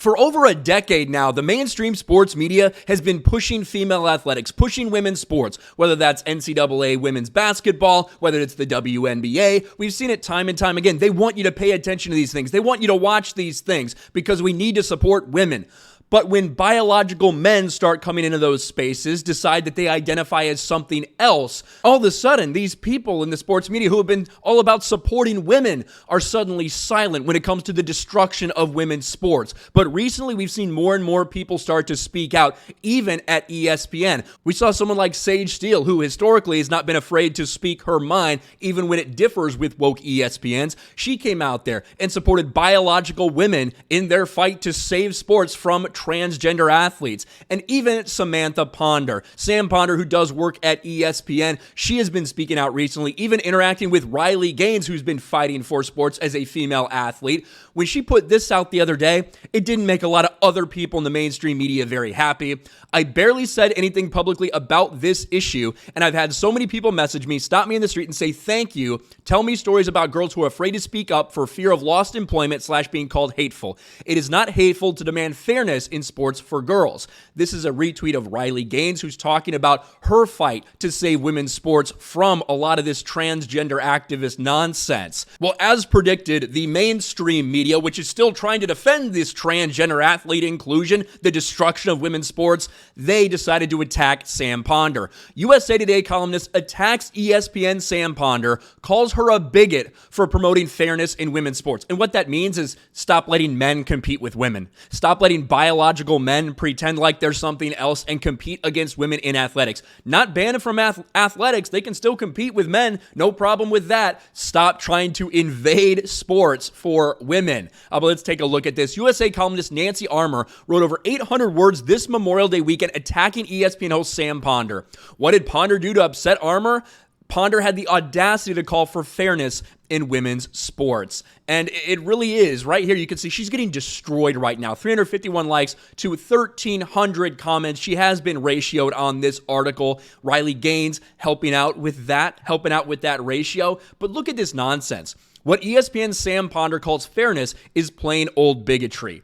For over a decade now, the mainstream sports media has been pushing female athletics, pushing women's sports, whether that's NCAA women's basketball, whether it's the WNBA. We've seen it time and time again. They want you to pay attention to these things. They want you to watch these things because we need to support women. But when biological men start coming into those spaces, decide that they identify as something else, all of a sudden, these people in the sports media who have been all about supporting women are suddenly silent when it comes to the destruction of women's sports. But recently, we've seen more and more people start to speak out, even at ESPN. We saw someone like Sage Steele, who historically has not been afraid to speak her mind, even when it differs with woke ESPNs. She came out there and supported biological women in their fight to save sports from transgender athletes. And even Samantha Ponder, Sam Ponder, who does work at ESPN, she has been speaking out recently, even interacting with Riley Gaines, who's been fighting for sports as a female athlete. When she put this out the other day, it didn't make a lot of other people in the mainstream media very happy. I barely said anything publicly about this issue, and I've had so many people message me, stop me in the street and say thank you, tell me stories about girls who are afraid to speak up for fear of lost employment / being called hateful. It is not hateful to demand fairness in sports for girls. This is a retweet of Riley Gaines, who's talking about her fight to save women's sports from a lot of this transgender activist nonsense. Well, as predicted, the mainstream media, which is still trying to defend this transgender athlete inclusion, the destruction of women's sports, they decided to attack Sam Ponder. USA Today columnist attacks ESPN Sam Ponder, calls her a bigot for promoting fairness in women's sports. And what that means is stop letting men compete with women. Stop letting biological men pretend like there's something else and compete against women in athletics. Not banned from athletics. They can still compete with men. No problem with that. Stop trying to invade sports for women. But let's take a look at this. USA columnist Nancy Armour wrote over 800 words this Memorial Day weekend attacking ESPN host Sam Ponder. What did Ponder do to upset Armour? Ponder had the audacity to call for fairness in women's sports. And it really is. Right here, you can see she's getting destroyed right now. 351 likes to 1,300 comments. She has been ratioed on this article. Riley Gaines helping out with that ratio. But look at this nonsense. What ESPN's Sam Ponder calls fairness is plain old bigotry.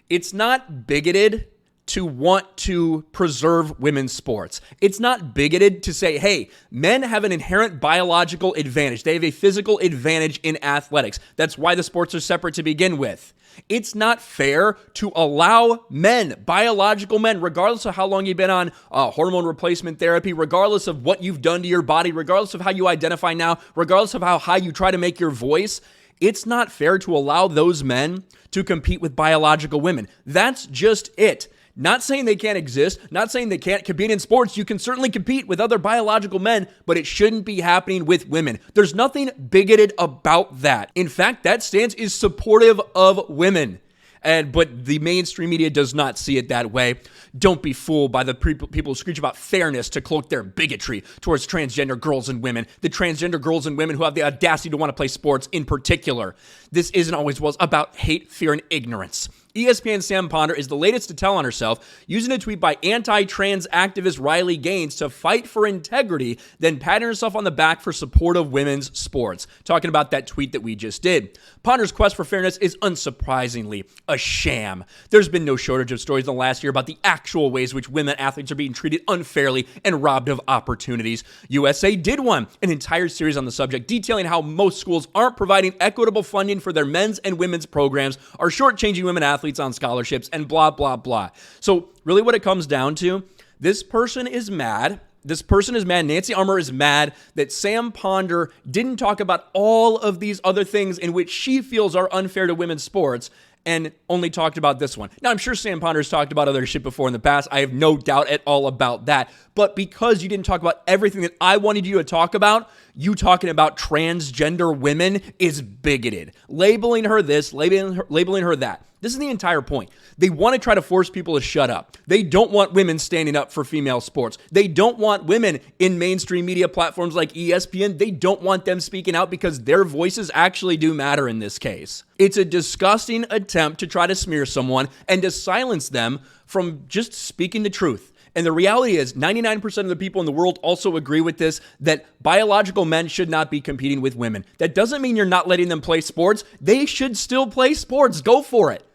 It's not bigoted to want to preserve women's sports. It's not bigoted to say, hey, men have an inherent biological advantage. They have a physical advantage in athletics. That's why the sports are separate to begin with. It's not fair to allow men, biological men, regardless of how long you've been on hormone replacement therapy, regardless of what you've done to your body, regardless of how you identify now, regardless of how high you try to make your voice, it's not fair to allow those men to compete with biological women. That's just it. Not saying they can't exist, not saying they can't compete in sports. You can certainly compete with other biological men, but it shouldn't be happening with women. There's nothing bigoted about that. In fact, that stance is supportive of women. But the mainstream media does not see it that way. Don't be fooled by the people who screech about fairness to cloak their bigotry towards transgender girls and women. The transgender girls and women who have the audacity to want to play sports in particular. This isn't always was about hate, fear, and ignorance. ESPN Sam Ponder is the latest to tell on herself, using a tweet by anti-trans activist Riley Gaines to fight for integrity, then patting herself on the back for support of women's sports. Talking about that tweet that we just did. Ponder's quest for fairness is unsurprisingly a sham. There's been no shortage of stories in the last year about the actual ways in which women athletes are being treated unfairly and robbed of opportunities. USA did one, an entire series on the subject, detailing how most schools aren't providing equitable funding for their men's and women's programs, are shortchanging women athletes on scholarships, and blah, blah, blah. So really what it comes down to, this person is mad. Nancy Armour is mad that Sam Ponder didn't talk about all of these other things in which she feels are unfair to women's sports and only talked about this one. Now, I'm sure Sam Ponder's talked about other shit before in the past. I have no doubt at all about that. But because you didn't talk about everything that I wanted you to talk about, you talking about transgender women is bigoted. Labeling her this, labeling her that. This is the entire point. They want to try to force people to shut up. They don't want women standing up for female sports. They don't want women in mainstream media platforms like ESPN. They don't want them speaking out because their voices actually do matter in this case. It's a disgusting attempt to try to smear someone and to silence them from just speaking the truth. And the reality is 99% of the people in the world also agree with this, that biological men should not be competing with women. That doesn't mean you're not letting them play sports. They should still play sports. Go for it.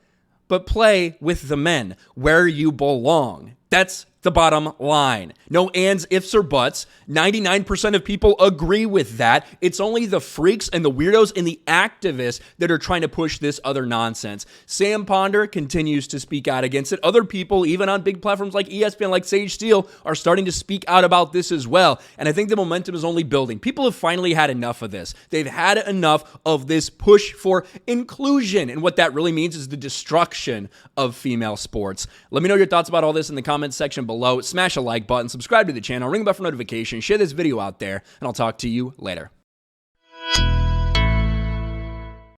but play with the men where you belong. That's the bottom line. No ands, ifs, or buts. 99% of people agree with that. It's only the freaks and the weirdos and the activists that are trying to push this other nonsense. Sam Ponder continues to speak out against it. Other people, even on big platforms like ESPN, like Sage Steele, are starting to speak out about this as well. And I think the momentum is only building. People have finally had enough of this. They've had enough of this push for inclusion. And what that really means is the destruction of female sports. Let me know your thoughts about all this in the comments section below. Smash a like button, subscribe to the channel, ring the bell for notifications, share this video out there, and I'll talk to you later.